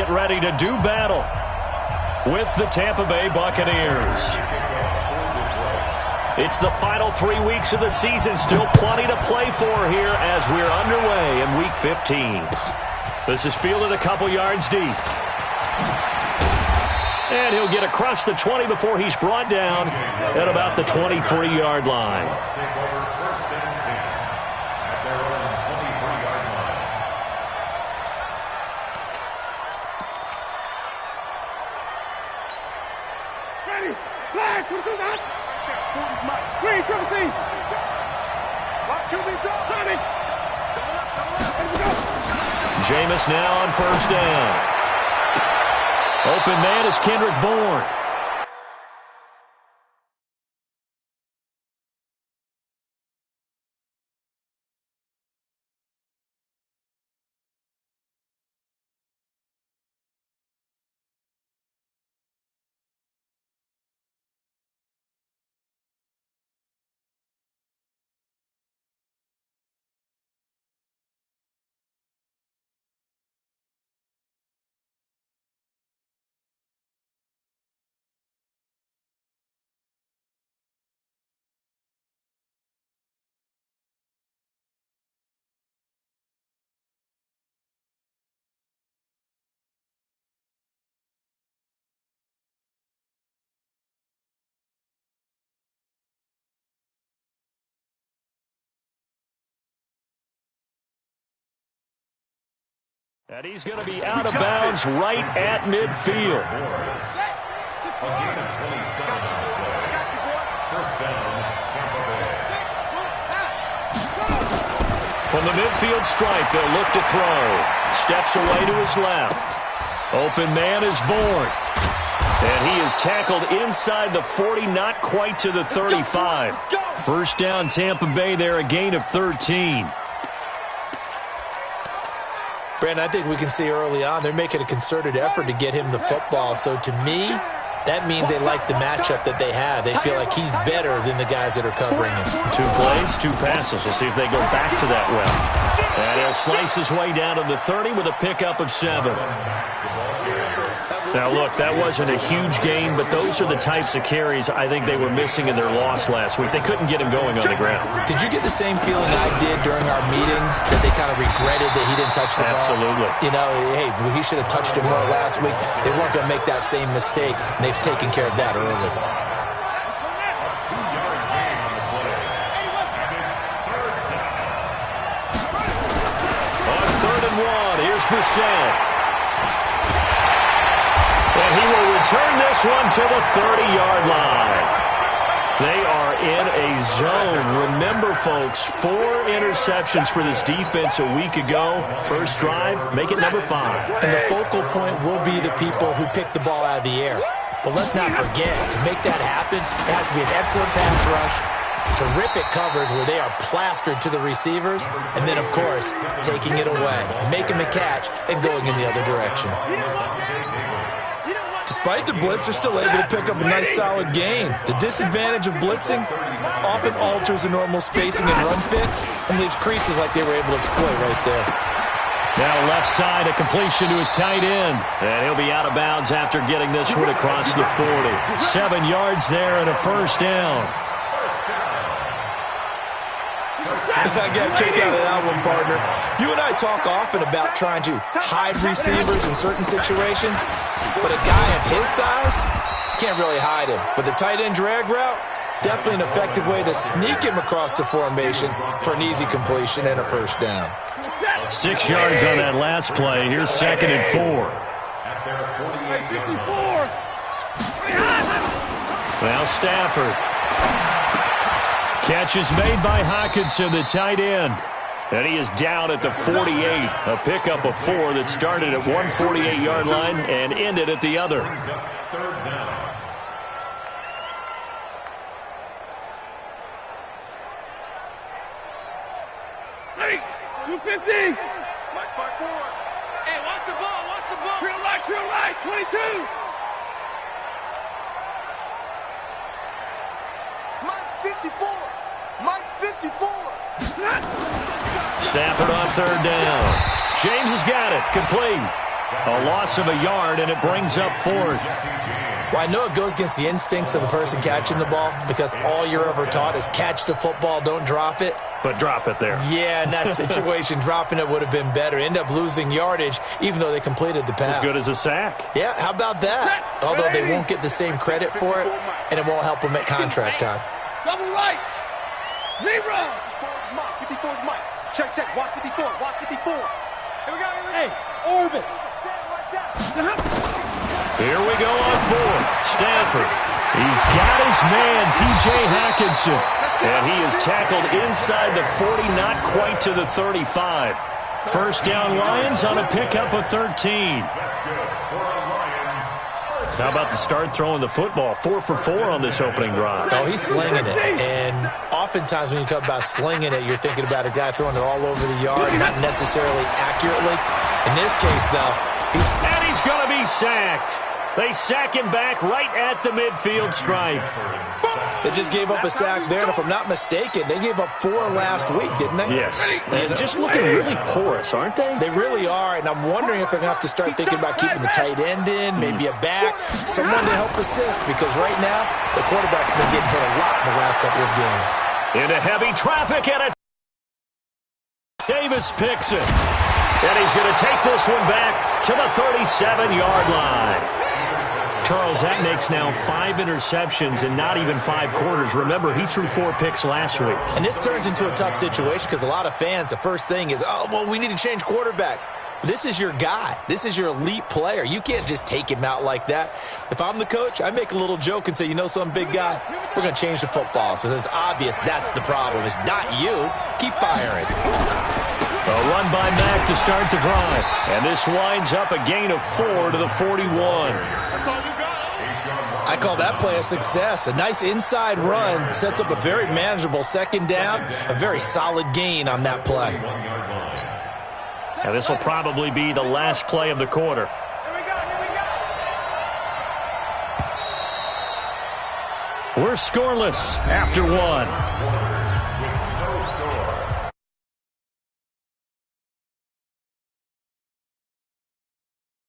get ready to do battle with the Tampa Bay Buccaneers. It's the final 3 weeks of the season. Still plenty to play for here as we're underway in Week 15. This is fielded a couple yards deep. And he'll get across the 20 before he's brought down at about the 23-yard line. Ready, flag, Green, Timothy. Jameis now on first down. Open man is Kendrick Bourne. And he's going to be out of bounds right at midfield. From the midfield stripe, they'll look to throw. Steps away to his left. Open man is Bourne. And he is tackled inside the 40, not quite to the 35. First down, Tampa Bay there, a gain of 13. Brandon, I think we can see early on they're making a concerted effort to get him the football. So to me, that means they like the matchup that they have. They feel like he's better than the guys that are covering him. 2 plays, 2 passes. We'll see if they go back to that well. And he'll slice his way down to the 30 with a pickup of 7. Now, look, that wasn't a huge gain, but those are the types of carries I think they were missing in their loss last week. They couldn't get him going on the ground. Did you get the same feeling I did during our meetings, that they kind of regretted that he didn't touch the ball? Absolutely. You know, hey, he should have touched it more last week. They weren't going to make that same mistake, and they've taken care of that early. On 3rd and 1, here's Brissett. And he will return this one to the 30-yard line. They are in a zone. Remember, folks, 4 interceptions for this defense a week ago. First drive, make it number 5. And the focal point will be the people who pick the ball out of the air. But let's not forget, to make that happen, it has to be an excellent pass rush, terrific coverage where they are plastered to the receivers, and then, of course, taking it away, making the catch, and going in the other direction. Despite the blitz, they're still able to pick up a nice solid gain. The disadvantage of blitzing often alters the normal spacing and run fits and leaves creases like they were able to exploit right there. Now left side, a completion to his tight end. And he'll be out of bounds after getting this one across the 40. 7 yards there and a first down. I got kicked out of that one, partner. You and I talk often about trying to hide receivers in certain situations, but a guy of his size can't really hide him. But the tight end drag route, definitely an effective way to sneak him across the formation for an easy completion and a first down. 6 yards on that last play. Here's 2nd and 4. Now Stafford. Catch is made by Hockenson, the tight end. And he is down at the 48. A pickup of 4 that started at one 48-yard line and ended at the other. Hey, 250. Mike 5-4. Hey, watch the ball, watch the ball. Trail right, 22. Mike's 54. Mike's 54. Stafford on 3rd down. James has got it. Complete. A loss of a yard, and it brings up fourth. Well, I know it goes against the instincts of the person catching the ball because all you're ever taught is catch the football, don't drop it. But drop it there. Yeah, in that situation, dropping it would have been better. End up losing yardage, even though they completed the pass. As good as a sack. Yeah, how about that? Although they won't get the same credit for it, and it won't help them at contract time. Double right. Zero. Check, watch 54, watch 54. Here we go. Hey, orbit. Here we go on fourth. Stanford. He's got his man, T.J. Hawkinson. And he is tackled inside the 40, not quite to the 35. First down, Lions on a pickup of 13. How about the start throwing the football? 4 for 4 on this opening drive. Oh, he's slinging it. And oftentimes when you talk about slinging it, you're thinking about a guy throwing it all over the yard, not necessarily accurately. In this case, though, he's going to be sacked. They sack him back right at the midfield stripe. They just gave up a sack there, and if I'm not mistaken, they gave up 4 last week, didn't they? Yes. And just looking really porous, aren't they? They really are, and I'm wondering if they're going to have to start thinking about keeping the tight end in, maybe a back, someone to help assist, because right now, the quarterback's been getting hit a lot in the last couple of games. Into heavy traffic, and Davis picks it. And he's going to take this one back to the 37-yard line. Charles, that makes now 5 interceptions in not even 5 quarters. Remember, he threw 4 picks last week. And this turns into a tough situation because a lot of fans, the first thing is, oh, well, we need to change quarterbacks. This is your guy. This is your elite player. You can't just take him out like that. If I'm the coach, I make a little joke and say, you know, some big guy, we're going to change the football. So it's obvious that's the problem. It's not you. Keep firing. A run by Mack to start the drive. And this winds up a gain of 4 to the 41. I call that play a success. A nice inside run sets up a very manageable second down, a very solid gain on that play. And this will probably be the last play of the quarter. We're scoreless after 1.